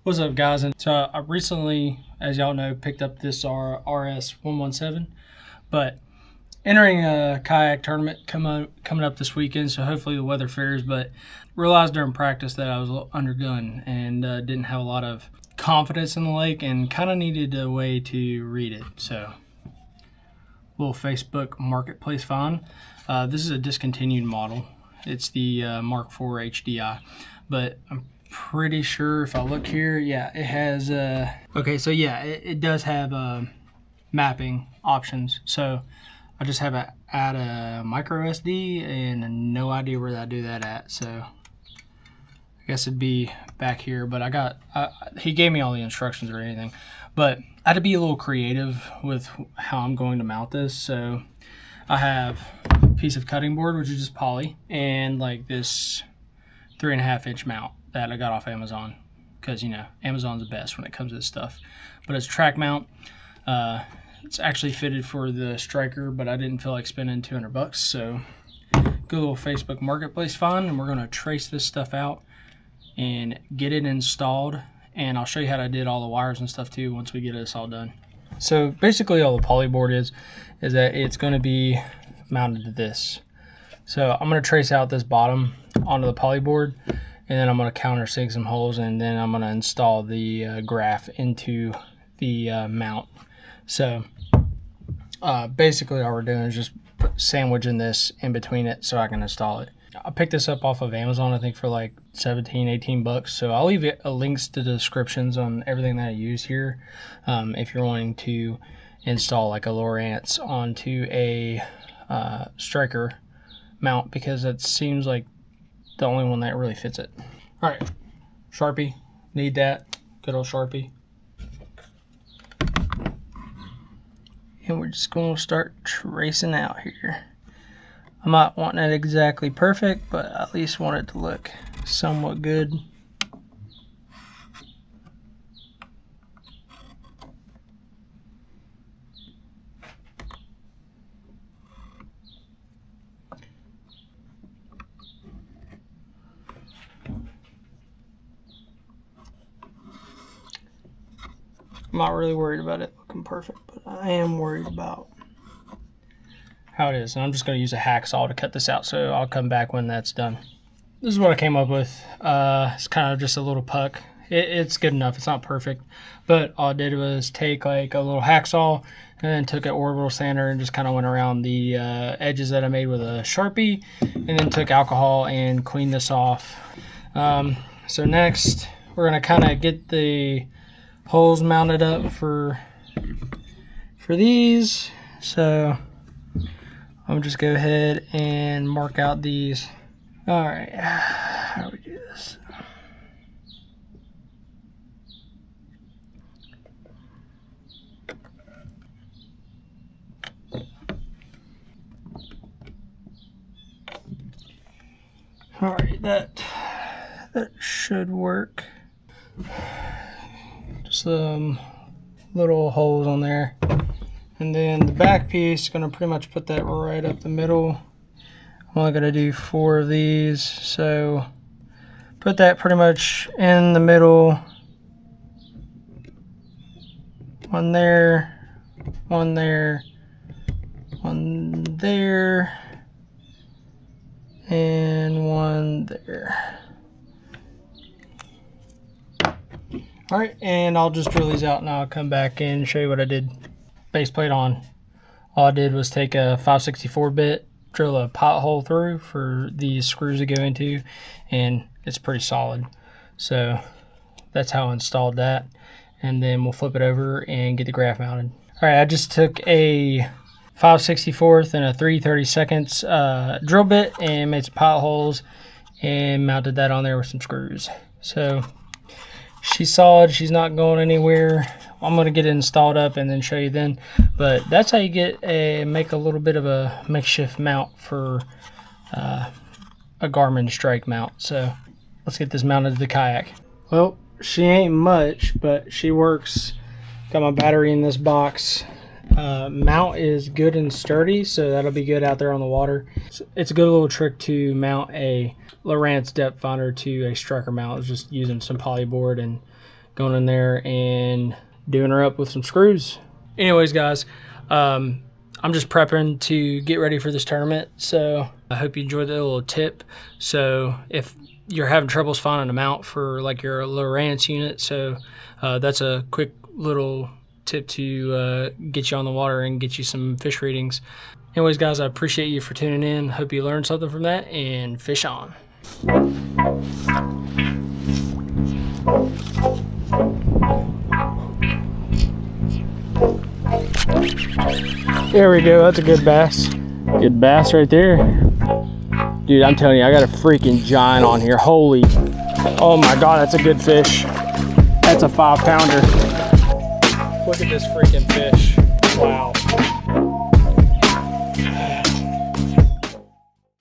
What's up, guys? And so I recently, as y'all know, picked up this RS117, but entering a kayak tournament coming up this weekend, so hopefully the weather fares. But realized during practice that I was a little undergun and didn't have a lot of confidence in the lake and kind of needed a way to read it. So, little Facebook Marketplace find. This is a discontinued model. It's the Mark IV HDI, but I'm pretty sure if I look here, yeah, it has okay, so yeah, it does have mapping options. So I just have to add a micro SD and no idea where I do that at. So I guess it'd be back here, but he gave me all the instructions or anything, but I had to be a little creative with how I'm going to mount this. So I have a piece of cutting board, which is just poly, and like this 3.5-inch mount that I got off Amazon, because, you know, Amazon's the best when it comes to this stuff. But it's a track mount. It's actually fitted for the striker, but I didn't feel like spending $200, so good little Facebook Marketplace find, and we're going to trace this stuff out and get it installed, and I'll show you how I did all the wires and stuff too once we get this all done. So basically all the poly board is that it's going to be mounted to this. So I'm going to trace out this bottom onto the poly board, and then I'm going to countersink some holes, and then I'm going to install the graph into the mount. So basically all we're doing is just sandwiching this in between it so I can install it. I picked this up off of Amazon, I think for like $17-18. So I'll leave links to the descriptions on everything that I use here if you're wanting to install like a Lowrance onto a striker mount, because it seems like the only one that really fits it. All right, Sharpie, need that, good old Sharpie. And we're just going to start tracing out here. I'm not wanting it exactly perfect, but at least want it to look somewhat good. I'm not really worried about it looking perfect, but I am worried about how it is. And I'm just going to use a hacksaw to cut this out, so I'll come back when that's done. This is what I came up with. It's kind of just a little puck. It's good enough. It's not perfect, but all I did was take like a little hacksaw and then took an orbital sander and just kind of went around the edges that I made with a Sharpie, and then took alcohol and cleaned this off. So next we're going to kind of get the holes mounted up for these. So I'll just go ahead and mark out these. All right, how do we do this? All right, that should work. Just little holes on there, and then the back piece, gonna pretty much put that right up the middle. I'm only gonna do 4 of these, so put that pretty much in the middle. One there, one there, one there, and one there. All right, and I'll just drill these out and I'll come back and show you what I did. Base plate on. All I did was take a 5/64 bit, drill a pothole through for these screws to go into, and it's pretty solid. So that's how I installed that. And then we'll flip it over and get the graph mounted. All right, I just took a 5/64 and a 3/32 drill bit and made some potholes and mounted that on there with some screws. So she's solid, she's not going anywhere. I'm gonna get it installed up and then show you then. But that's how you make a little bit of a makeshift mount for a Garmin strike mount. So let's get this mounted to the kayak. Well, she ain't much, but she works. Got my battery in this box. Mount is good and sturdy, so that'll be good out there on the water. It's a good little trick to mount a Lowrance depth finder to a striker mount. It's just using some polyboard and going in there and doing her up with some screws. Anyways, guys, I'm just prepping to get ready for this tournament, so I hope you enjoyed the little tip. So if you're having troubles finding them out for like your Lowrance unit, so that's a quick little tip to get you on the water and get you some fish readings. Anyways, guys, I appreciate you for tuning in. Hope you learned something from that, and fish on. There we go, that's a good bass. Good bass right there. Dude, I'm telling you, I got a freaking giant on here. Holy, oh my God, that's a good fish. That's a 5-pounder. Look at this freaking fish. Wow.